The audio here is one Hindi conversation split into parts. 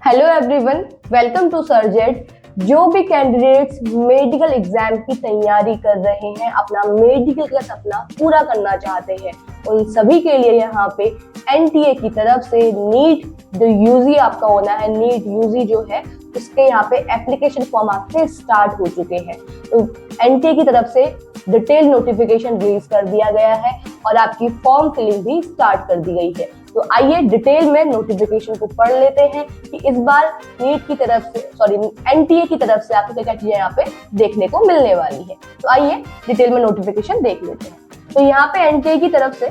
हेलो एवरीवन, वेलकम टू सर्जेट। जो भी कैंडिडेट्स मेडिकल एग्जाम की तैयारी कर रहे हैं, अपना मेडिकल का सपना पूरा करना चाहते हैं, उन सभी के लिए यहाँ पे एनटीए की तरफ से नीट जो यूजी आपका होना है, नीट यूजी जो है उसके यहाँ पे एप्लीकेशन फॉर्म आपके स्टार्ट हो चुके हैं। तो एनटीए की तरफ से डिटेल नोटिफिकेशन रिलीज कर दिया गया है और आपकी फॉर्म फिलिंग भी स्टार्ट कर दी गई है। तो आइए डिटेल में नोटिफिकेशन को पढ़ लेते हैं कि इस बार नीट की तरफ से एनटीए की तरफ से आपको क्या क्या चीजें यहाँ पे देखने को मिलने वाली है। तो आइए डिटेल में नोटिफिकेशन देख लेते हैं। तो यहाँ पे एनटीए की तरफ से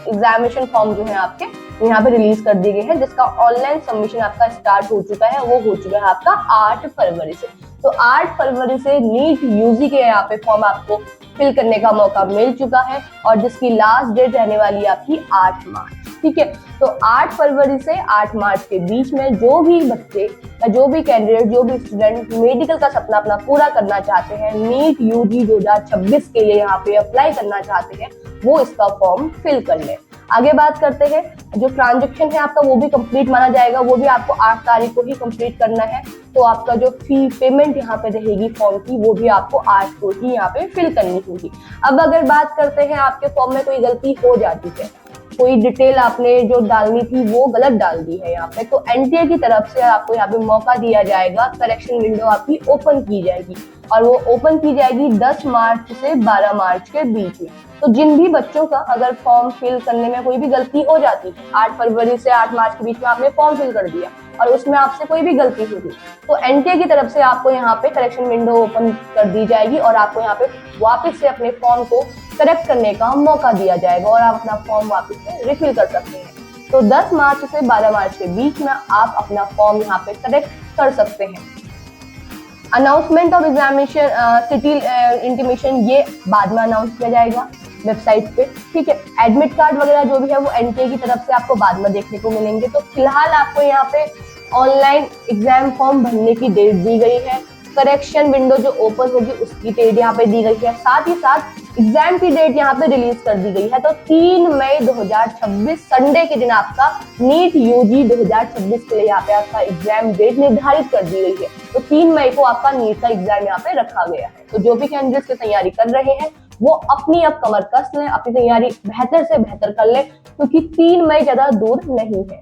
एग्जामिनेशन फॉर्म जो है आपके यहाँ पे रिलीज कर दिए गए हैं, जिसका ऑनलाइन सबमिशन आपका स्टार्ट हो चुका है। वो हो चुका है आपका 8 फरवरी से। तो 8 फरवरी से नीट यूजी के यहाँ पे फॉर्म आपको फिल करने का मौका मिल चुका है और जिसकी लास्ट डेट रहने वाली है आपकी 8 मार्च। ठीक है, तो 8 फरवरी से 8 मार्च के बीच में जो भी बच्चे या जो भी कैंडिडेट, जो भी स्टूडेंट मेडिकल का सपना अपना पूरा करना चाहते हैं, नीट यूजी 2026 के लिए यहाँ पे अप्लाई करना चाहते हैं, वो इसका फॉर्म फिल कर ले। आगे बात करते हैं, जो ट्रांजेक्शन है आपका वो भी कंप्लीट माना जाएगा, वो भी आपको 8 तारीख को ही कंप्लीट करना है। तो आपका जो फी पेमेंट यहाँ पे रहेगी फॉर्म की, वो भी आपको 8 को ही यहाँ पे फिल करनी होगी। अब अगर बात करते हैं आपके फॉर्म में कोई गलती हो जाती है, कोई डिटेल आपने जो डालनी थी वो गलत डाल दी है यहाँ पे, तो एनटीए की तरफ से आपको यहाँ पे मौका दिया जाएगा, करेक्शन विंडो आपकी ओपन की जाएगी और वो ओपन की जाएगी 10 मार्च से 12 मार्च के बीच में। तो जिन भी बच्चों का अगर फॉर्म फिल करने में कोई भी गलती हो जाती है, 8 फरवरी से 8 मार्च के बीच में आपने फॉर्म फिल कर दिया और उसमें आपसे कोई भी गलती होगी, तो एनटीए की तरफ से आपको यहाँ पे करेक्शन विंडो ओपन कर दी जाएगी और आपको यहाँ पे वापस से अपने फॉर्म को करेक्ट करने का मौका दिया जाएगा और आप अपना फॉर्म वापस से रिफिल कर सकते हैं। तो 10 मार्च से 12 मार्च के बीच में आप अपना फॉर्म यहाँ पे करेक्ट कर सकते हैं। Announcement of examination city intimation ये बाद में अनाउंस किया जाएगा वेबसाइट पे। ठीक है, एडमिट कार्ड वगैरह जो भी है वो एनटीए की तरफ से आपको बाद में देखने को मिलेंगे। तो फिलहाल आपको यहाँ पे ऑनलाइन एग्जाम फॉर्म भरने की डेट दी गई है, करेक्शन विंडो जो ओपन होगी उसकी डेट यहाँ पे दी गई है, साथ ही साथ एग्जाम की डेट यहाँ पे रिलीज कर दी गई है। तो 3 मई 2026 संडे के दिन आपका नीट यूजी 2026 के लिए यहाँ पे आपका एग्जाम डेट निर्धारित कर दी गई है। तो 3 मई को आपका नीट का एग्जाम यहाँ पे रखा गया है। तो जो भी कैंडिडेट्स की तैयारी कर रहे हैं वो अपनी अब कमर कस लें, अपनी तैयारी बेहतर से बेहतर कर लें, क्योंकि 3 मई ज्यादा दूर नहीं है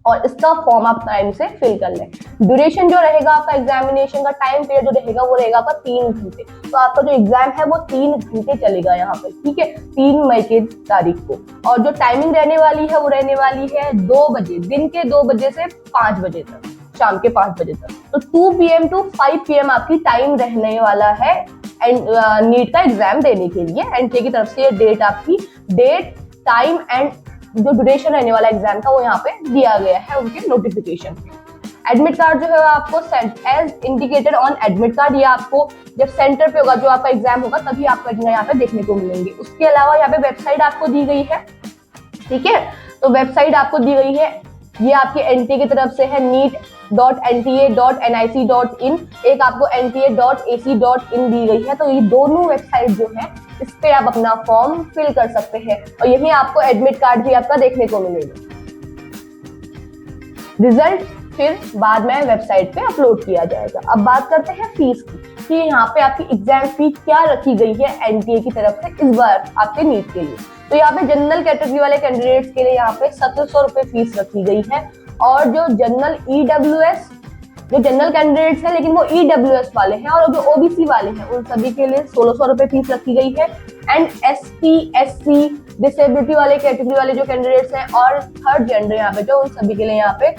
और इसका फॉर्म आप टाइम से फिल कर लें। ड्यूरेशन जो रहेगा आपका एग्जामिनेशन का टाइम पीरियड जो रहेगा वो रहेगा आपका 3 घंटे। तो आपका जो एग्जाम है वो 3 घंटे चलेगा यहाँ पे। ठीक है, 3 मई की तारीख को। और जो टाइमिंग रहने वाली है वो रहने वाली है 2 बजे, दिन के 2 बजे से 5 बजे तक, शाम के 5 बजे तक। तो 2 PM टू 5 PM आपकी टाइम रहने वाला है नीट का एग्जाम देने के लिए। एनटीए की तरफ से डेट आपकी डेट, टाइम एंड जो ड्यूरेशन रहने वाला एग्जाम था वो यहाँ पे दिया गया है उनके नोटिफिकेशन पे। एडमिट कार्ड जो है आपको as indicated on admit card, ये आपको जब सेंटर पे होगा, जो आपका एग्जाम होगा तभी आपको यहाँ पे देखने को मिलेंगे। उसके अलावा यहाँ पे वेबसाइट आपको दी गई है। ठीक है, तो वेबसाइट आपको दी गई है, ये आपके एनटीए की तरफ से है neet.nta.nic.in, एक आपको nta.ac.in दी गई है। तो ये दोनों वेबसाइट जो है इस पे आप अपना फॉर्म फिल कर सकते हैं और यहीं आपको एडमिट कार्ड भी आपका देखने को मिलेगा। रिजल्ट फिर बाद में वेबसाइट पे अपलोड किया जाएगा। अब बात करते हैं फीस की, कि यहाँ पे आपकी एग्जाम फी क्या रखी गई है एनटीए की तरफ से इस बार आपके नीट के लिए। तो यहाँ पे जनरल कैटेगरी वाले कैंडिडेट्स के लिए यहाँ पे 1700 रुपए फीस रखी गई है और जो जनरल ईडब्ल्यूएस, जो जनरल कैंडिडेट्स हैं लेकिन वो ईडब्ल्यूएस वाले हैं और जो ओबीसी वाले हैं उन सभी के लिए 1600 रुपए फीस रखी गई है। एंड एसटी, एससी, डिसेबिलिटी वाले कैटेगरी वाले जो कैंडिडेट्स हैं और थर्ड जेंडर यहाँ पे जो, उन सभी के लिए यहाँ पे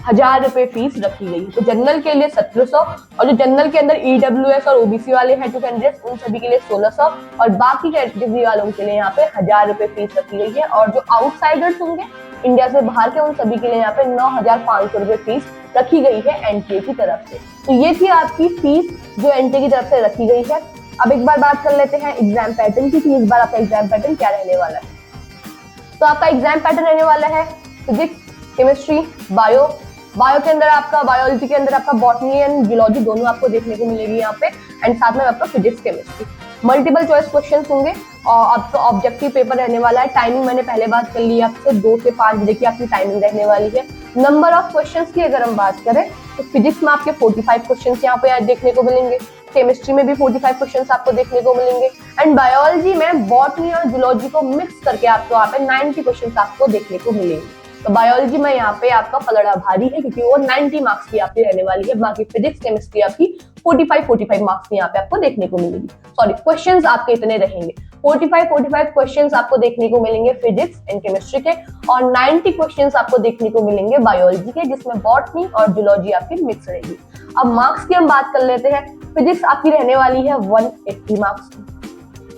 1000 रुपए फीस रखी गई। तो जनरल के लिए 1700 और जो जनरल के अंदर ईडब्ल्यूएस और ओबीसी वाले हैं जो कैंडिडेट्स, उन सभी के लिए 1600 और बाकी कैटेगरी वालों के लिए यहाँ पे 1000 रुपए फीस रखी गई है। और जो आउटसाइडर्स होंगे इंडिया से बाहर के, उन सभी के लिए यहाँ पे 9500 रुपए फीस रखी गई है एनटीए की तरफ से। तो ये थी आपकी फीस जो एनटीए की तरफ से रखी गई है। अब एक बार बात कर लेते हैं एग्जाम पैटर्न की, इस बार आपका एग्जाम पैटर्न क्या रहने वाला है। तो आपका एग्जाम पैटर्न रहने वाला है फिजिक्स, केमिस्ट्री, बायो के अंदर आपका, बायोलॉजी के अंदर आपका बॉटनी एंड जूलॉजी दोनों आपको देखने को मिलेगी यहाँ पे, एंड साथ में आपका physics, chemistry. Multiple choice question होंगे और आपका ऑब्जेक्टिव पेपर रहने वाला है। टाइमिंग मैंने पहले बात कर ली आपसे, 2 से 5 बजे की आपकी टाइमिंग रहने वाली है। नंबर ऑफ क्वेश्चंस की अगर हम बात करें तो फिजिक्स में आपके 45 क्वेश्चंस यहाँ पे देखने को मिलेंगे, केमिस्ट्री में भी 45 क्वेश्चंस आपको देखने को मिलेंगे, एंड बायोलॉजी में बॉटनी और जूलॉजी को मिक्स करके आपको यहाँ पे 90 क्वेश्चंस आपको देखने को मिलेंगे। तो बायोलॉजी में यहाँ पे आपका पलड़ा भारी है क्योंकि वो 90 मार्क्स की आपकी रहने वाली है। बाकी फिजिक्स केमिस्ट्री आपकी 45 मार्क्स की यहाँ पे आपको देखने को मिलेगी। सॉरी, क्वेश्चंस आपके इतने रहेंगे, 45 क्वेश्चंस आपको देखने को मिलेंगे फिजिक्स एंड केमिस्ट्री के, और 90 क्वेश्चंस आपको देखने को मिलेंगे बायोलॉजी के, जिसमें बॉटनी और जूलॉजी आपकी मिक्स रहेगी। अब मार्क्स की हम बात कर लेते हैं। फिजिक्स आपकी रहने वाली है 180 मार्क्स की,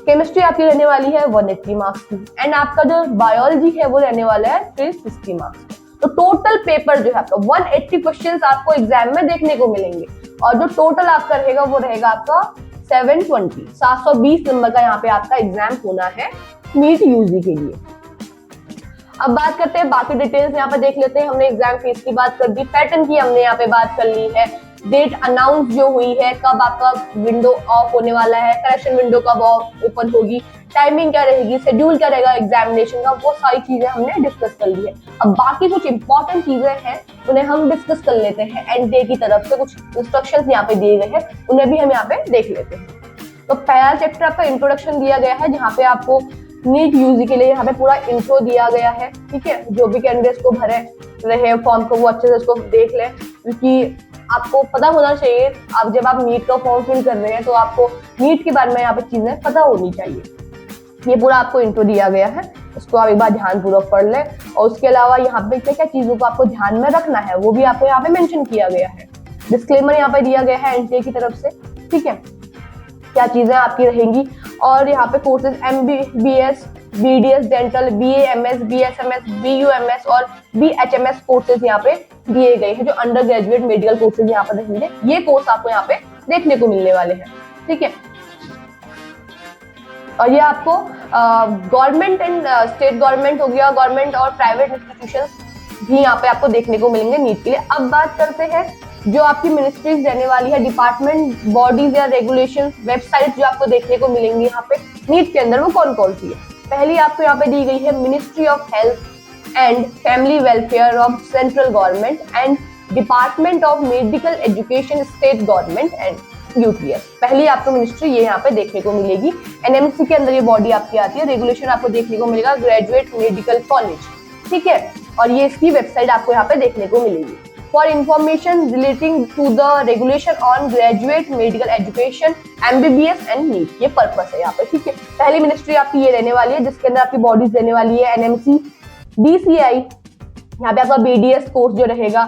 केमिस्ट्री आपकी रहने वाली है 180 मार्क्स की, एंड आपका जो बायोलॉजी है वो रहने वाला है 360 मार्क्स। तो टोटल पेपर जो है आपका 180 क्वेश्चंस आपको एग्जाम में देखने को मिलेंगे, और जो टोटल आपका रहेगा वो रहेगा आपका 720 नंबर का यहाँ पे आपका एग्जाम होना है नीट यूजी के लिए। अब बात करते हैं बाकी डिटेल्स, यहाँ पे देख लेते हैं। हमने एग्जाम फीस की बात कर दी, पैटर्न की हमने यहाँ पे बात कर ली है, डेट अनाउंस जो हुई है, कब आपका विंडो ऑफ होने वाला है, करेक्शन विंडो कब ओपन होगी, टाइमिंग क्या रहेगी, शेड्यूल क्या रहेगा एग्जामिनेशन का, वो सारी चीजें हमने डिस्कस कर ली है। अब बाकी कुछ इंपॉर्टेंट चीजें हैं उन्हें हम डिस्कस कर लेते हैं। एनटीए की तरफ से कुछ इंस्ट्रक्शंस यहाँ पे दिए गए हैं, उन्हें भी हम यहाँ पे देख लेते हैं। तो पहला चैप्टर आपका इंट्रोडक्शन दिया गया है, जहाँ पे आपको नीट यूजी के लिए यहाँ पे पूरा इंट्रो दिया गया है। ठीक है, जो भी कैंडिडेट्स को भरे रहे फॉर्म को वो अच्छे से उसको देख लें, क्योंकि आपको पता होना चाहिए, आप जब आप नीट का फॉर्म फिल कर रहे हैं तो आपको नीट के बारे में यहाँ पे चीजें पता होनी चाहिए। ये पूरा आपको इंट्रो दिया गया है, उसको आप एक बार ध्यानपूर्वक पढ़ लें, और उसके अलावा यहाँ पे क्या क्या चीजों को आपको ध्यान में रखना है वो भी आपको यहाँ पे मेंशन किया गया है। डिस्क्लेमर यहाँ पे दिया गया है एनटीए की तरफ से। ठीक है, क्या चीजें आपकी रहेंगी, और यहाँ पे courses MBBS, BDS dental, BAMS, BSMS, BUMS और BHMS कोर्सेज यहाँ पे दिए गए हैं, जो अंडर ग्रेजुएट मेडिकल कोर्सेज यहाँ पर रहेंगे। ये कोर्स आपको यहाँ पे देखने को मिलने वाले हैं। ठीक है, और ये आपको गवर्नमेंट एंड स्टेट गवर्नमेंट हो गया, गवर्नमेंट और प्राइवेट इंस्टीट्यूशंस भी यहाँ पे आपको देखने को मिलेंगे नीट के लिए। अब बात करते हैं जो आपकी मिनिस्ट्रीज रहने वाली है, डिपार्टमेंट, बॉडीज या रेगुलेशन, वेबसाइट जो आपको देखने को मिलेंगी यहाँ पे नीट के अंदर, वो कौन कौन सी है। पहली आपको यहाँ पे दी गई है ministry of health and family welfare of central government and department of medical education state government and UTS. पहली आपको मिनिस्ट्री ये यहाँ पे देखने को मिलेगी। एनएमसी के अंदर ये बॉडी आपकी आती है। रेगुलेशन आपको देखने को मिलेगा ग्रेजुएट मेडिकल कॉलेज। ठीक है, और ये इसकी वेबसाइट आपको यहाँ पे देखने को मिलेगी। For information relating to the regulation on graduate medical education MBBS and NEET, ये पर्पस है यहाँ पे। ठीक है, पहली मिनिस्ट्री आपकी ये रहने वाली है, जिसके अंदर आपकी बॉडीज रहने वाली है NMC, DCI, यहाँ पे आपका BDS कोर्स जो रहेगा,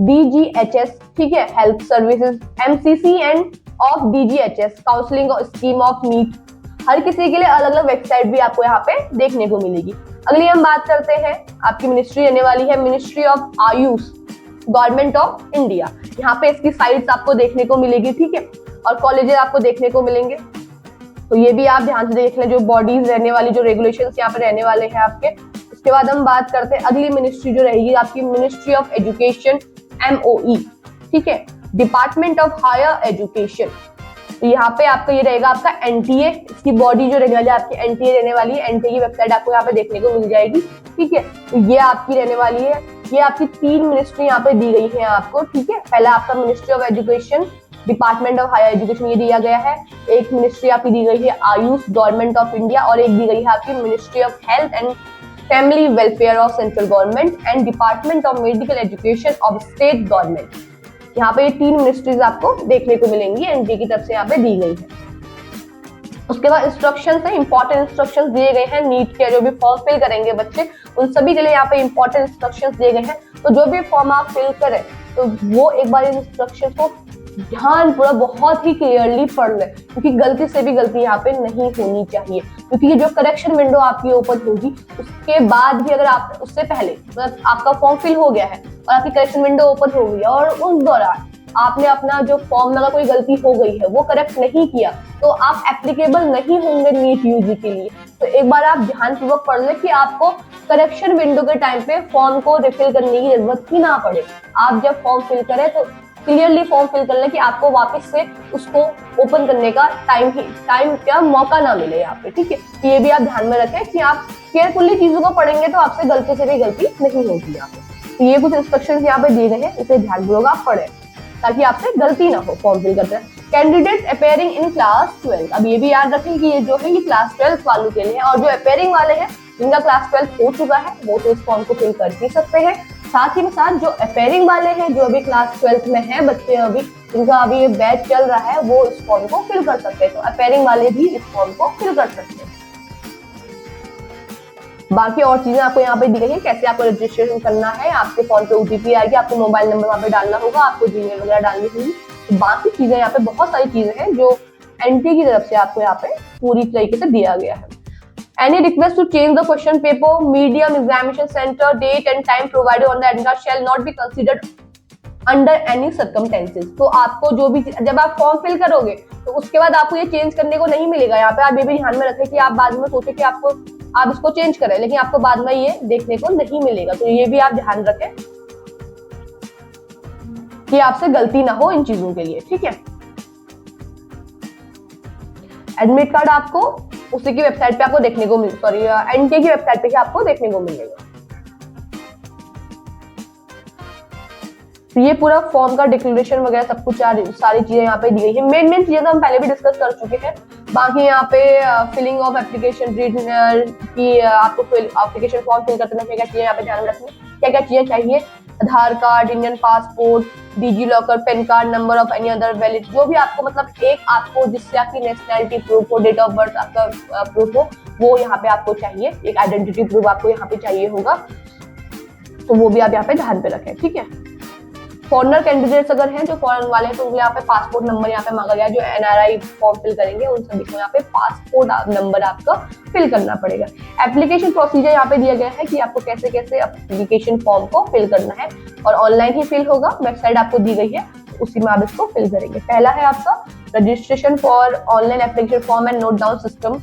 DGHS, ठीक है, health services, MCC and of DGHS, counselling scheme of NEET. हर किसी के लिए अलग अलग वेबसाइट भी आपको यहाँ पे देखने को मिलेगी। अगली हम बात करते हैं, आपकी मिनिस्ट्री रहने वाली है ministry of Ayush, government of India. यहाँ पे इसकी साइट्स आपको देखने को मिलेगी। ठीक है, और कॉलेजेस आपको देखने को मिलेंगे, तो ये भी आप ध्यान से देख लें, जो बॉडीज रहने वाली, जो रेगुलेशंस यहाँ पे रहने वाले हैं आपके। उसके बाद हम बात करते हैं अगली मिनिस्ट्री जो रहेगी आपकी मिनिस्ट्री ऑफ एजुकेशन MOE। ठीक है, डिपार्टमेंट ऑफ हायर एजुकेशन। तो यहाँ पे आपका ये रहेगा आपका NTA, इसकी बॉडी जो रहने वाली है आपकी NTA रहने वाली है। NTA की वेबसाइट आपको यहाँ पे देखने को मिल जाएगी। ठीक है, तो ये आपकी रहने वाली है। ये आपकी 3 मिनिस्ट्री यहाँ पे दी गई है आपको। ठीक है, पहला आपका ministry of education, department of higher education, ये दिया गया है। एक मिनिस्ट्री आपकी दी गई है आयुष, गवर्नमेंट ऑफ इंडिया, और एक दी गई है आपकी ministry of health and family welfare of central government and department of medical education of state government. यहाँ पे ये 3 मिनिस्ट्रीज आपको देखने को मिलेंगी, एनडीए की तरफ से यहाँ पे दी गई है। उसके बाद इंस्ट्रक्शंस है, इंपॉर्टेंट इंस्ट्रक्शंस दिए गए हैं नीट के, जो भी फॉर्म फिल करेंगे बच्चे उन सभी के लिए यहाँ पे इंपॉर्टेंट इंस्ट्रक्शंस दिए गए हैं। तो जो भी फॉर्म आप फिल करें तो वो एक बार इन इंस्ट्रक्शंस को ध्यान पूरा बहुत ही क्लियरली पढ़ ले, क्योंकि गलती से भी गलती यहाँ पे नहीं होनी चाहिए। क्योंकि ये जो करेक्शन विंडो आपकी ओपन होगी उसके बाद भी, अगर आप उससे पहले मतलब आपका फॉर्म फिल हो गया है और आपकी करेक्शन विंडो ओपन हो गई है और उस दौरान आपने अपना जो फॉर्म में अगर कोई गलती हो गई है वो करेक्ट नहीं किया, तो आप एप्लीकेबल नहीं होंगे नीट यूजी के लिए। तो एक बार आप ध्यानपूर्वक पढ़ लें कि आपको करेक्शन विंडो के टाइम पे फॉर्म को रिफिल करने की जरूरत ही ना पड़े। आप जब फॉर्म फिल करें तो क्लियरली फॉर्म फिल कर लें कि आपको वापस से उसको ओपन करने का टाइम क्या मौका ना मिले यहाँ पे, ठीक है। तो ये भी आप ध्यान में रखें कि आप केयरफुली चीजों को पढ़ेंगे तो आपसे गलती से भी गलती नहीं होगी यहाँ पे। तो ये कुछ इंस्ट्रक्शंस यहाँ पे दिए गए हैं, इसे ध्यानपूर्वक आप पढ़ें ताकि आपसे गलती ना हो फॉर्म फिल करते हैं। कैंडिडेट अपेयरिंग इन क्लास 12, अब ये भी याद रखें कि ये जो है ये क्लास 12 वालों के लिए है, और जो अपेयरिंग वाले हैं जिनका क्लास 12 हो चुका है वो तो इस फॉर्म को फिल कर ही सकते हैं। साथ ही में साथ जो अपेयरिंग वाले हैं, जो अभी क्लास 12 में है बच्चे, अभी जिनका अभी ये बैच चल रहा है, वो इस फॉर्म को फिल कर सकते हैं। तो अपेयरिंग वाले भी इस फॉर्म को फिल कर सकते हैं। बाकी और चीजें आपको यहाँ पे दी गई है, कैसे आपको रजिस्ट्रेशन करना है, आपके फोन पे ओटीपी आएगी, आपको मोबाइल नंबर वहाँ पे डालना होगा, आपको जीमेल वगैरह डालनी होगी। तो बाकी चीजें यहाँ पे बहुत सारी चीजें हैं जो एनटीए की तरफ से आपको यहाँ पे पूरी तरीके से दिया गया है। Any request to change the question paper, medium, examination center, date and time provided on the admit card shall not be considered under any circumstances। तो आपको जो भी जब आप फॉर्म फिल करोगे तो उसके बाद आपको ये चेंज करने को नहीं मिलेगा। यहाँ पे आप ये भी ध्यान में रखें कि आप बाद में सोचे कि आप इसको चेंज करें, लेकिन आपको बाद में ये देखने को नहीं मिलेगा। तो ये भी आप ध्यान रखें कि आपसे गलती ना हो इन चीजों के लिए, ठीक है। एडमिट कार्ड आपको उसी की वेबसाइट पे आपको देखने को एनटीए की वेबसाइट पे ही आपको देखने को मिलेगा। तो ये पूरा फॉर्म का डिक्लेरेशन वगैरह सब कुछ सारी चीजें यहाँ पे दी गई है। मेन चीजें तो हम पहले भी डिस्कस कर चुके हैं। बाकी यहाँ पे फिलिंग ऑफ एप्लीकेशन की आपको एप्लीकेशन फॉर्म फिल करते हैं, क्या चीजें यहाँ पे ध्यान रखनी, क्या क्या चीजें चाहिए, Aadhaar card, Indian passport, DigiLocker, PAN card, number of any other valid, जो भी आपको मतलब एक आपको जिससे आपकी नेशनैलिटी प्रूफ हो, डेट ऑफ बर्थ आपका प्रूफ हो, वो यहाँ पे आपको चाहिए। एक आइडेंटिटी प्रूफ आपको यहाँ पे चाहिए होगा, तो वो भी आप यहाँ पे ध्यान पे रखें, ठीक है। फॉरेनर कैंडिडेट्स अगर हैं, जो फॉरेन वाले हैं, तो उनके यहाँ पे पासपोर्ट नंबर यहाँ पे मांगा गया है। जो एनआरआई फॉर्म फिल करेंगे उन सभी को यहाँ पे पासपोर्ट नंबर आपका फिल करना पड़ेगा। एप्लीकेशन प्रोसीजर यहाँ पे दिया गया है कि आपको कैसे कैसे एप्लीकेशन फॉर्म को फिल करना है, और ऑनलाइन ही फिल होगा, वेबसाइट आपको दी गई है, उसी में आप इसको फिल करेंगे। पहला है आपका registration for online application form and note down system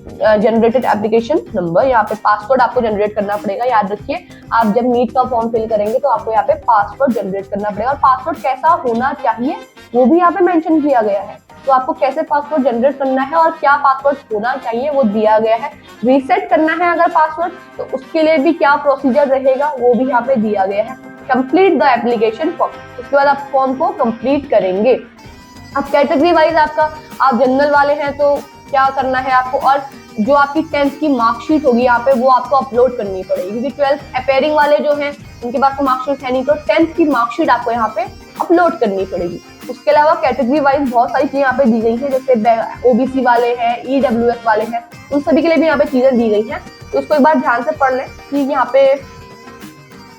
generated application number. यहाँ पे पासवर्ड आपको जनरेट करना पड़ेगा। याद रखिए, आप जब नीट का फॉर्म फिल करेंगे तो आपको यहाँ पे पासवर्ड जनरेट करना पड़ेगा, और पासवर्ड कैसा होना चाहिए वो भी यहाँ पे मेंशन किया गया है। तो आपको कैसे पासवर्ड जनरेट करना है और क्या पासवर्ड होना चाहिए वो दिया गया है। रीसेट करना है अगर पासवर्ड, तो उसके लिए भी क्या प्रोसीजर रहेगा वो भी यहाँ पे दिया गया है। कंप्लीट द एप्लीकेशन फॉर्म, उसके बाद आप फॉर्म को कंप्लीट करेंगे। अब कैटेगरी वाइज आपका, आप जनरल वाले हैं तो क्या करना है आपको, और जो आपकी 10th की मार्कशीट होगी यहाँ पे वो आपको अपलोड करनी पड़ेगी, क्योंकि 12th अपेयरिंग वाले जो हैं उनके पास तो मार्कशीट है नहीं, तो 10th की मार्कशीट आपको यहाँ पे अपलोड करनी पड़ेगी। उसके अलावा कैटेगरी वाइज बहुत सारी चीजें यहाँ पे दी गई हैं, जैसे ओबीसी वाले हैं, ईडब्ल्यूएस वाले हैं, उन सभी के लिए भी यहाँ पे चीजें दी गई हैं। तो उसको एक बार ध्यान से पढ़ लें कि यहाँ पे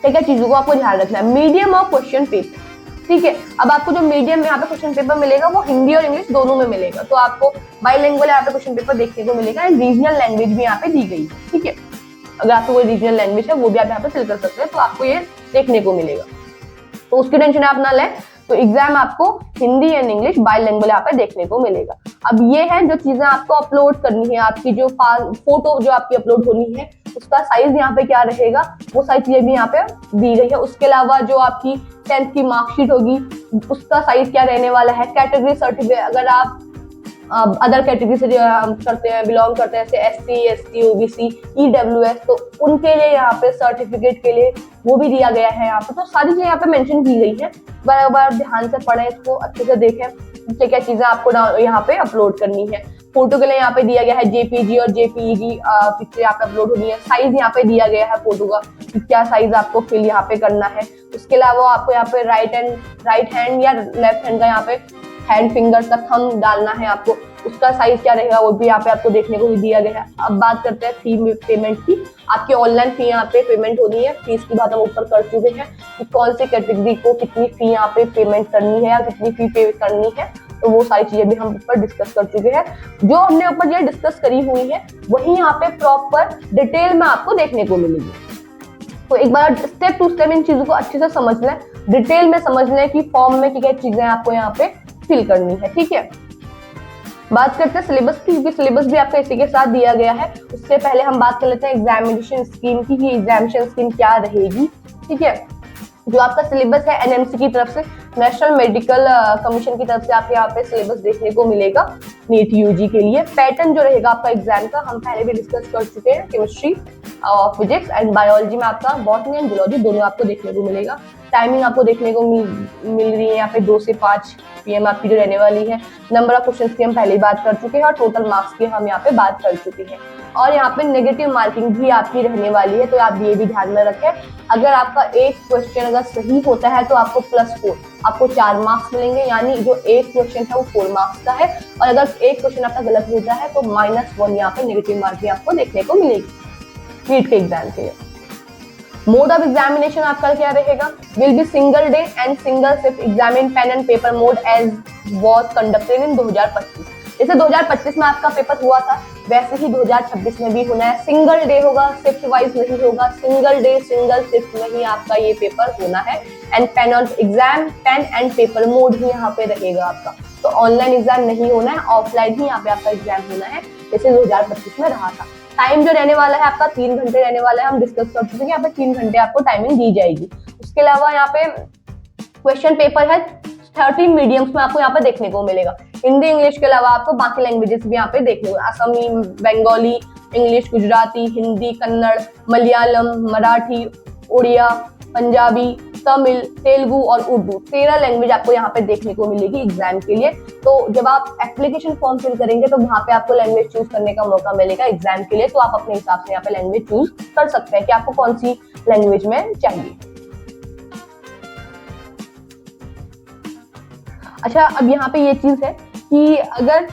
क्या चीजों को आपको ध्यान रखना है। मीडियम ऑफ क्वेश्चन पेपर, ठीक है। अब आपको जो मीडियम में यहाँ पे क्वेश्चन पेपर मिलेगा वो हिंदी और इंग्लिश दोनों में मिलेगा, तो आपको बाइलिंगुअल यहाँ पे क्वेश्चन पेपर देखने को मिलेगा। एंड रीजनल लैंग्वेज भी यहाँ पे दी गई है, ठीक है। अगर आपको कोई रीजनल लैंग्वेज है वो भी आप यहाँ पे फिल कर सकते हैं, तो आपको ये देखने को मिलेगा, तो उसकी टेंशन आप ना लें। तो एग्जाम आपको हिंदी एंड इंग्लिश बाइलिंगुअल यहाँ पे देखने को मिलेगा। अब ये है जो चीजें आपको अपलोड करनी है, आपकी जो फोटो जो आपकी अपलोड होनी है उसका साइज यहाँ पे क्या रहेगा, वो सारी चीजें भी यहाँ पे दी गई है। उसके अलावा जो आपकी 10th की मार्कशीट होगी उसका साइज क्या रहने वाला है। कैटेगरी सर्टिफिकेट, अगर आप अदर कैटेगरी से करते हैं, बिलोंग करते हैं, जैसे एससी, एसटी, ओबीसी, ईडब्ल्यूएस, तो उनके लिए यहाँ पे सर्टिफिकेट के लिए वो भी दिया गया है यहाँ पे। तो सारी चीजें यहाँ पे मेंशन की गई है, बार ध्यान से पढ़ें, इसको अच्छे से देखें क्या क्या चीजें आपको यहाँ पे अपलोड करनी है। फोटो के लिए यहाँ पे दिया गया है जेपीजी और जेपीईजी पिक्चर यहाँ पे अपलोड होनी है। साइज यहाँ पे दिया गया है फोटो का, क्या साइज आपको फिल यहाँ पे करना है। उसके अलावा आपको यहाँ पे राइट हैंड या लेफ्ट हैंड का यहाँ पे हैंड फिंगर का थंब डालना है आपको, उसका साइज क्या रहेगा वो भी यहाँ पे आपको देखने को भी दिया गया है। अब बात करते हैं फी पेमेंट की। आपकी ऑनलाइन फी यहाँ पे पेमेंट होनी है। फीस की बात हम ऊपर कर चुके हैं कि कौन सी कैटेगरी को कितनी फी यहाँ पे पेमेंट करनी है या कितनी फी पे करनी है, तो वो सारी चीजें भी हम ऊपर डिस्कस कर चुके हैं। जो हमने ऊपर ये डिस्कस करी हुई है वही यहाँ पे प्रॉपर डिटेल में आपको देखने को मिलेगी। तो एक बार स्टेप टू स्टेप इन चीजों को अच्छे से समझ लें, डिटेल में समझ लें कि फॉर्म में क्या चीजें आपको यहाँ पे फिल करनी है, ठीक है। बात करते हैं सिलेबस की, क्योंकि सिलेबस भी आपका इसी के साथ दिया गया है। उससे पहले हम बात कर लेते हैं एग्जामिनेशन स्कीम की, एग्जामिनेशन स्कीम क्या रहेगी, ठीक है। जो आपका सिलेबस है एनएमसी की तरफ से नेशनल मेडिकल कमीशन की तरफ से आपके यहाँ पे सिलेबस देखने को मिलेगा नीट यूजी के लिए। पैटर्न जो रहेगा आपका एग्जाम का हम पहले भी डिस्कस कर चुके हैं, केमिस्ट्री, फिजिक्स एंड बायोलॉजी में आपका बॉटनी एंड जूलॉजी दोनों आपको देखने को मिलेगा। टाइमिंग आपको देखने को मिल रही है यहाँ पे 2 से 5 PM आपकी जो रहने वाली है। नंबर ऑफ क्वेश्चन की हम पहले बात कर चुके हैं और टोटल मार्क्स की हम यहाँ पे बात कर चुके हैं। और यहाँ पे नेगेटिव मार्किंग भी आपकी रहने वाली है, तो आप ये भी ध्यान में रखें। अगर आपका एक क्वेश्चन अगर सही होता है तो आपको +4, आपको 4 मार्क्स मिलेंगे, यानी जो एक क्वेश्चन था वो 4 मार्क्स का है। और अगर एक क्वेश्चन आपका गलत होता है तो -1 यहाँ पे नेगेटिव मार्किंग आपको देखने को मिलेगी नीट के एग्जाम के लिए। मोड ऑफ एग्जामिनेशन आपका क्या रहेगा? Will be single day and single shift exam in pen and paper mode as was conducted in 2025। जैसे 2025 में आपका पेपर हुआ था वैसे ही 2026 में भी होना है। सिंगल डे होगा, शिफ्ट वाइज नहीं होगा, सिंगल डे सिंगल शिफ्ट में ही आपका ये पेपर होना है। And pen on exam, pen and paper mode ही यहाँ पे रहेगा आपका। तो ऑनलाइन एग्जाम नहीं होना है, ऑफलाइन ही यहाँ पे आपका एग्जाम होना है जैसे 2025 में रहा था। टाइम जो रहने वाला है आपका 3 घंटे रहने वाला है, हम डिस्कस कर चुके हैं। यहाँ पे 3 घंटे आपको टाइमिंग दी जाएगी। उसके अलावा यहाँ पे क्वेश्चन पेपर है 13 मीडियम्स में आपको यहाँ पे देखने को मिलेगा। हिंदी इंग्लिश के अलावा आपको बाकी लैंग्वेजेस भी यहाँ पे देखने को, असमी, बंगाली, इंग्लिश, गुजराती, हिंदी, कन्नड़, मलयालम, मराठी, उड़िया, पंजाबी, तमिल, तेलुगु और उर्दू 13 लैंग्वेज आपको यहाँ पे देखने को मिलेगी एग्जाम के लिए। तो जब आप एप्लीकेशन फॉर्म फिल करेंगे तो वहां पे आपको लैंग्वेज चूज करने का मौका मिलेगा एग्जाम के लिए। तो आप अपने हिसाब से यहाँ पे लैंग्वेज चूज कर सकते हैं कि आपको कौन सी लैंग्वेज में चाहिए। अच्छा, अब यहाँ पे ये चीज है कि अगर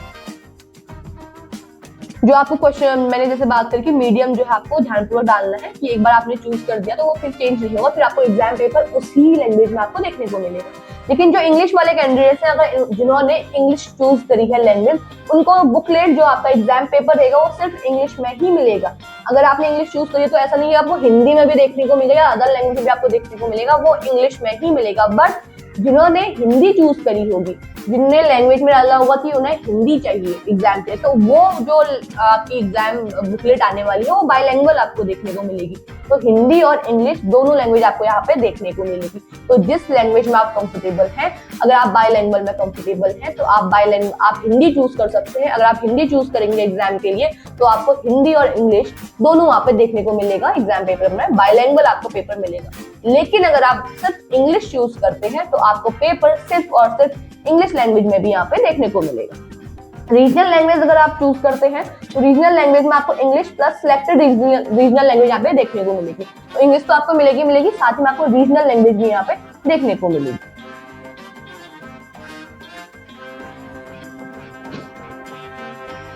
जो आपको क्वेश्चन मैंने जैसे बात करी कि मीडियम जो है आपको ध्यानपूर्वक डालना है कि एक बार आपने चूज कर दिया तो वो फिर चेंज नहीं होगा, फिर आपको एग्जाम पेपर उसी लैंग्वेज में आपको देखने को मिलेगा। लेकिन जो इंग्लिश वाले कैंडिडेट्स हैं, अगर जिन्होंने इंग्लिश चूज करी है लैंग्वेज, उनको बुकलेट जो आपका एग्जाम पेपर रहेगा वो सिर्फ इंग्लिश में ही मिलेगा। अगर आपने इंग्लिश चूज करी तो ऐसा नहीं है आपको हिंदी में भी देखने को मिलेगा, अदर लैंग्वेज में भी आपको देखने को मिलेगा, वो इंग्लिश में ही मिलेगा। बट जिन्होंने हिंदी चूज करी होगी, जिनने लैंग्वेज में डाला होगा कि उन्हें हिंदी चाहिए एग्जाम के, तो वो जो आपकी एग्जाम बुकलेट आने वाली है वो बाइलैंग्वेज आपको देखने को मिलेगी। तो हिंदी और इंग्लिश दोनों लैंग्वेज आपको यहाँ पे देखने को मिलेगी। तो जिस लैंग्वेज में आप कंफर्टेबल हैं, अगर आप बाइलैंग्वेज में कंफर्टेबल हैं तो आप हिंदी चूज कर सकते हैं। अगर आप हिंदी चूज करेंगे एग्जाम के लिए तो आपको हिंदी और इंग्लिश दोनों वहाँ पे देखने को मिलेगा एग्जाम पेपर में, बाइलैंग्वेज आपको पेपर मिलेगा। लेकिन अगर आप सिर्फ इंग्लिश चूज करते हैं तो आपको पेपर सिर्फ और सिर्फ इंग्लिश लैंग्वेज में भी यहाँ पे देखने को मिलेगा। रीजनल लैंग्वेज अगर आप चूज करते हैं तो रीजनल लैंग्वेज में आपको English plus selected regional language यहाँ पे देखने को मिलेगी। तो इंग्लिश तो आपको मिलेगी, साथ में आपको रीजनल लैंग्वेज भी यहाँ पे देखने को मिलेगी।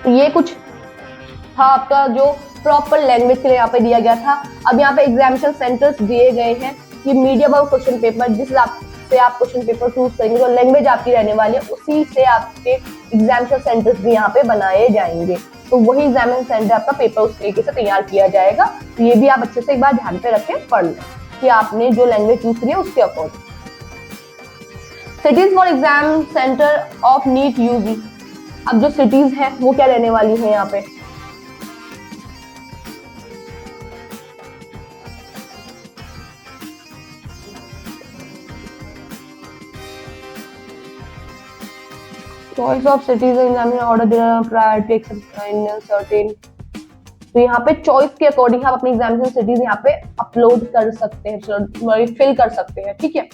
तो ये कुछ था आपका जो प्रॉपर लैंग्वेज के लिए यहाँ पे दिया गया था। अब यहाँ पे एग्जामिनेशन सेंटर्स दिए गए हैं कि मीडियम ऑफ क्वेश्चन पेपर, जिस से आप क्वेश्चन पेपर चूज करेंगे, तो लैंग्वेज आपकी रहने वाली है उसी से आपके एग्जामिनेशन सेंटर्स भी यहाँ पे बनाए जाएंगे। तो वही एग्जामिनेशन सेंटर आपका पेपर उस तरीके से तैयार किया जाएगा। तो ये भी आप अच्छे से एक बार ध्यान पे रखें, पढ़ लें कि आपने जो लैंग्वेज चूज करी है उसके according. Cities for exam center of NEET UG. अब जो सिटीज है वो क्या रहने वाली है यहाँ पे, choice of cities examination order priority except certain. तो यहाँ पे चॉइस के अकॉर्डिंग आप अपनी एग्जामिनेशन सिटीज यहाँ पे अपलोड कर सकते हैं, फिल कर सकते हैं, ठीक है।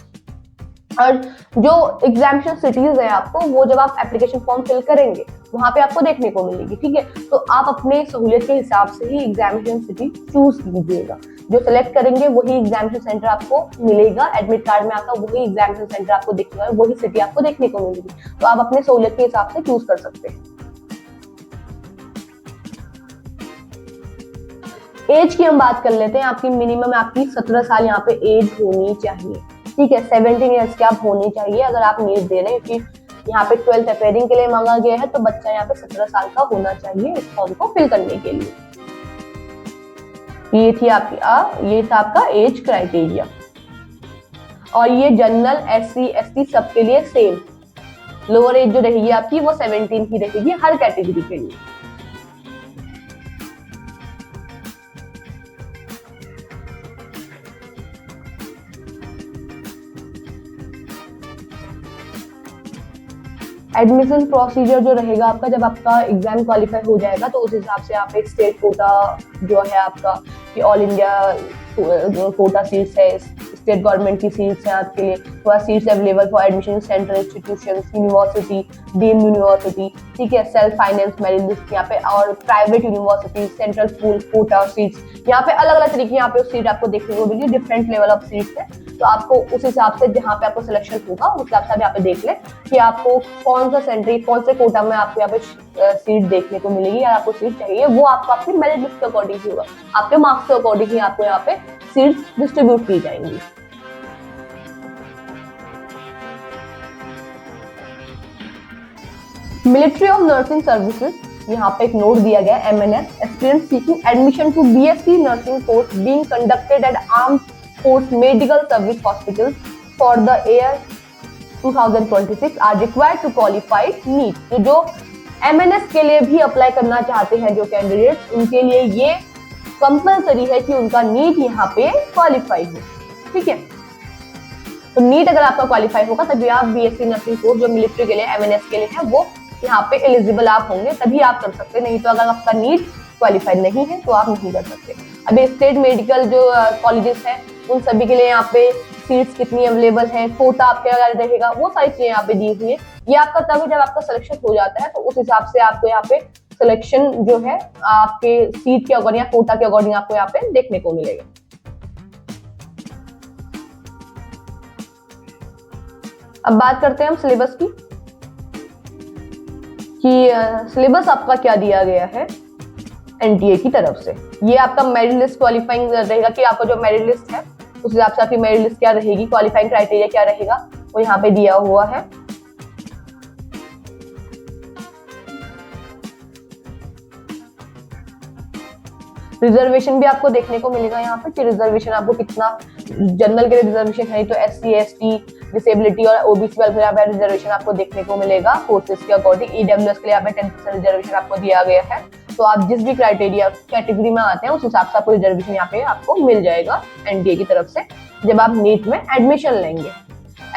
और जो एग्जामिनेशन सिटीज है आपको, वो जब आप एप्लीकेशन फॉर्म फिल करेंगे वहां पे आपको देखने को मिलेगी, ठीक है। तो आप अपने सहूलियत के हिसाब से ही एग्जामिनेशन सिटी चूज कीजिएगा। जो सिलेक्ट करेंगे वही एग्जामिनेशन सेंटर आपको मिलेगा, एडमिट कार्ड में आपका वही एग्जामिनेशन सेंटर आपको दिखेगा, वही सिटी आपको देखने को मिलेगी। तो आप अपने सहूलियत के हिसाब से चूज कर सकते हैं। एज की हम बात कर लेते हैं। आपकी मिनिमम आपकी 17 साल यहाँ पे एज होनी चाहिए, ठीक है। 17 ईयर्स की आप होनी चाहिए अगर आप नीट दे रहे हैं, क्योंकि यहाँ पे 12th अपेयरिंग के लिए मांगा गया है, तो बच्चा यहाँ पे 17 साल का होना चाहिए इस फॉर्म को फिल करने के लिए। ये था आपका एज क्राइटेरिया। और ये जनरल, SC, ST सबके लिए सेम। लोअर एज जो रहेगी आपकी वो 17 ही रहेगी हर कैटेगरी के लिए। एडमिशन प्रोसीजर जो रहेगा आपका, जब आपका एग्जाम क्वालिफाई हो जाएगा तो उस हिसाब से आप एक स्टेट कोटा जो है आपका, कि ऑल इंडिया कोटा सीट्स है, स्टेट गवर्नमेंट की सीट्स हैं आपके लिए, थोड़ा seats available for admission central institutions, university, deemed university, ठीक है, सेल्फ फाइनेंस मेरिट लिस्ट यहाँ पे, और private university, central school Kota seats, यहाँ पे अलग अलग तरीके यहाँ पे सीट आपको देखने को मिलेगी, डिफरेंट लेवल ऑफ सीट्स है। तो आपको उस हिसाब से जहाँ पे आपको सिलेक्शन होगा उस हिसाब से आप यहाँ पे देख लें कि आपको कौन सा सेंट्री, कौन से कोटा में आपको यहाँ पे सीट देखने को मिलेगी, या आपको सीट चाहिए, वो आपको आपकी मेरिट लिस्ट के अकॉर्डिंग ही होगा, आपके मार्क्स के अकॉर्डिंग ही आपको यहाँ पे सीट्स डिस्ट्रीब्यूट की जाएंगी। मिलिट्री ऑफ नर्सिंग सर्विसेज, यहाँ पे एक नोट दिया गया MNS, aspirant seeking admission to BSc nursing course being conducted at armed force medical service hospitals for the year 2026 are required to qualified NEET. तो जो MNS के लिए भी अप्लाई करना चाहते हैं जो कैंडिडेट, उनके लिए ये कंपलसरी है कि उनका नीट यहाँ पे क्वालिफाई हो, ठीक है। तो नीट अगर आपका क्वालिफाई होगा तभी आप BSc नर्सिंग कोर्स जो मिलिट्री के लिए MNS के लिए है वो यहाँ पे एलिजिबल आप होंगे, तभी आप कर सकते, नहीं तो अगर आपका नीट क्वालिफाइड नहीं है तो आप नहीं कर सकते। अभी स्टेट मेडिकल जो कॉलेजेस हैं उन सभी के लिए यहाँ पे सीट्स कितनी अवेलेबल है, कोटा आपके अगर रहेगा, वो सारी चीजें यहाँ पे दी हुई है। ये आपका तब है जब आपका सिलेक्शन हो जाता है, तो उस हिसाब से आपको यहाँ पे सिलेक्शन जो है आपके सीट के अकॉर्डिंग या कोटा के अकॉर्डिंग आपको यहाँ पे देखने को मिलेगा। अब बात करते हैं हम सिलेबस की, कि सिलेबस आपका क्या दिया गया है NTA की तरफ से। ये आपका मेरिट लिस्ट क्वालिफाइंग रहेगा, कि आपका जो मेरिट लिस्ट है उस हिसाब से आपकी मेरिट लिस्ट क्या रहेगी, क्वालिफाइंग क्राइटेरिया क्या रहेगा, वो यहाँ पे दिया हुआ है। रिजर्वेशन भी आपको देखने को मिलेगा यहाँ पे, कि रिजर्वेशन आपको कितना, जनरल के लिए रिजर्वेशन है तो SC ST डिसेबिलिटी और OBC वेलफेयर पे रिजर्वेशन आपको देखने को मिलेगा कोर्सेज के अकॉर्डिंग। EWS के लिए यहाँ पे 10% रिजर्वेशन आपको दिया गया है। तो आप जिस भी क्राइटेरिया कैटेगरी में आते हैं उस हिसाब से आपको रिजर्वेशन यहाँ पे आपको मिल जाएगा NTA की तरफ से, जब आप नीट में एडमिशन लेंगे।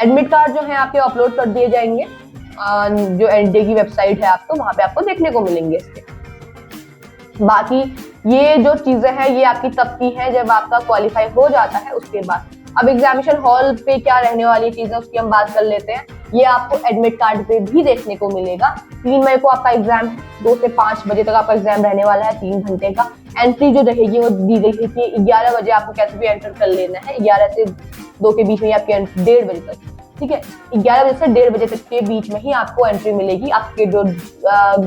एडमिट कार्ड जो है आपके अपलोड कर दिए जाएंगे, जो NTA की वेबसाइट है आपको वहां पे आपको देखने को मिलेंगे इसके। बाकी ये जो चीजें हैं ये आपकी तब की है जब आपका क्वालिफाई हो जाता है उसके बाद। अब एग्जामिनेशन हॉल पे क्या रहने वाली चीज है उसकी हम बात कर लेते हैं। ये आपको एडमिट कार्ड पे भी देखने को मिलेगा। 3 मई को आपका एग्जाम है, 2 से 5 बजे तक आपका एग्जाम रहने वाला है, 3 घंटे का। एंट्री जो रहेगी वो दी गई है कि 11 बजे आपको कैसे भी एंटर कर लेना है, 11 से 2 के बीच में आपकी एंट्री, 1:30 बजे तक, ठीक है। 11 बजे से 1:30 बजे तक के बीच में ही आपको एंट्री मिलेगी। आपके जो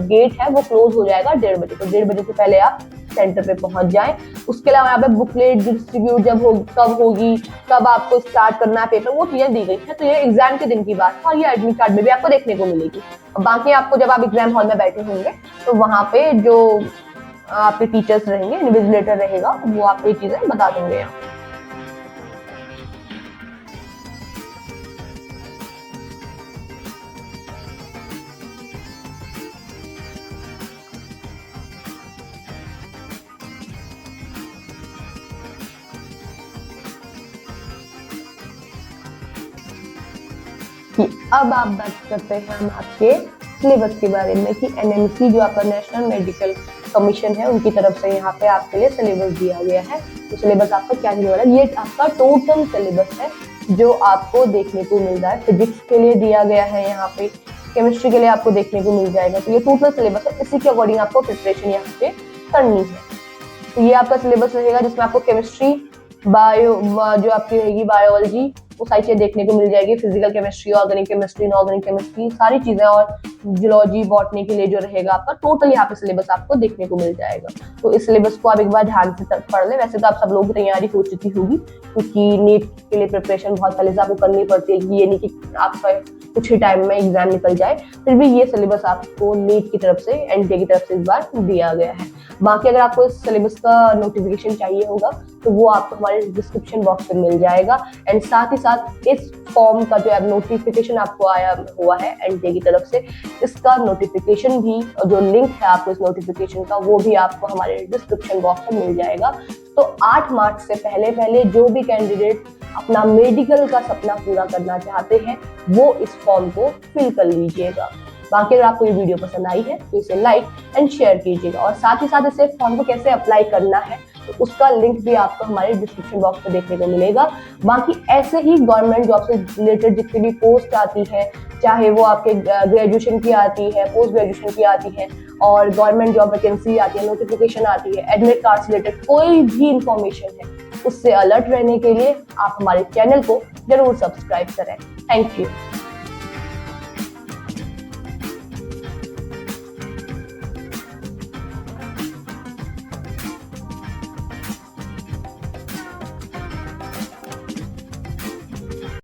गेट है वो क्लोज हो जाएगा 1:30 बजे, तो 1:30 बजे से पहले आप सेंटर पे पहुंच जाएं। उसके अलावा यहाँ पे बुकलेट डिस्ट्रीब्यूट कब होगी, कब आपको स्टार्ट करना है पेपर, वो चीजें दी गई है। तो ये एग्जाम के दिन की बात है और ये एडमिट कार्ड में भी आपको देखने को मिलेगी। बाकी आपको जब आप एग्जाम हॉल में बैठे होंगे तो वहां पे जो आपके टीचर्स रहेंगे, इन्विजिलेटर रहेगा, वो आपको ये चीजें बता देंगे यहाँ। अब आप बात करते हैं हम आपके सिलेबस के बारे में कि NMC जो आपका नेशनल मेडिकल कमीशन है उनकी तरफ से यहाँ पे आपके लिए सिलेबस दिया गया है। तो सिलेबस आपका क्या होने वाला है, ये आपका टोटल सिलेबस है जो आपको देखने को मिल रहा है। फिजिक्स के लिए दिया गया है, यहाँ पे केमिस्ट्री के लिए आपको देखने को मिल जाएगा। तो ये टोटल सिलेबस है, इसी के अकॉर्डिंग आपको प्रिपरेशन यहाँ पे करनी है। तो ये आपका सिलेबस रहेगा जिसमें आपको केमिस्ट्री, बायो जो आपकी रहेगी बायोलॉजी, वो सारी चीजें देखने को मिल जाएगी। Physical chemistry, organic chemistry, inorganic chemistry, सारी चीजें, और जियोलॉजी, बॉटनी के लिए जो रहेगा आपका टोटल यहाँ पे सिलेबस आपको देखने को मिल जाएगा। तो इस सिलेबस को आप एक बार ध्यान से पढ़ लें। वैसे तो आप सब लोगों की तैयारी हो चुकी होगी क्योंकि नीट के लिए प्रिपरेशन बहुत पहले से आपको करनी पड़ती है। ये नहीं कि आपका कुछ ही टाइम में एग्जाम निकल जाए, फिर भी ये सिलेबस आपको नीट की तरफ से, NTA की तरफ से इस बार दिया गया है। बाकी अगर आपको इस सिलेबस का नोटिफिकेशन चाहिए होगा तो वो आपको हमारे डिस्क्रिप्शन बॉक्स में मिल जाएगा। एंड साथ ही साथ इस फॉर्म का जो नोटिफिकेशन आपको आया हुआ है NTA की तरफ से, इसका नोटिफिकेशन भी, जो लिंक है आपको इस नोटिफिकेशन का, वो भी आपको हमारे डिस्क्रिप्शन बॉक्स में मिल जाएगा। तो 8 मार्च से पहले जो भी कैंडिडेट अपना मेडिकल का सपना पूरा करना चाहते हैं वो इस फॉर्म को फिल कर लीजिएगा। बाकी अगर आपको ये वीडियो पसंद आई है तो इसे लाइक एंड शेयर कीजिएगा, और साथ ही साथ इसे फॉर्म को कैसे अप्लाई करना है तो उसका लिंक भी आपको हमारे डिस्क्रिप्शन बॉक्स में देखने को मिलेगा। बाकी ऐसे ही गवर्नमेंट जॉब से रिलेटेड जितनी भी पोस्ट आती है, चाहे वो आपके ग्रेजुएशन की आती है, पोस्ट ग्रेजुएशन की आती है, और गवर्नमेंट जॉब वैकेंसी आती है, नोटिफिकेशन आती है, एडमिट कार्ड से रिलेटेड कोई भी इंफॉर्मेशन है, उससे अलर्ट रहने के लिए आप हमारे चैनल को जरूर सब्सक्राइब करें। Thank you.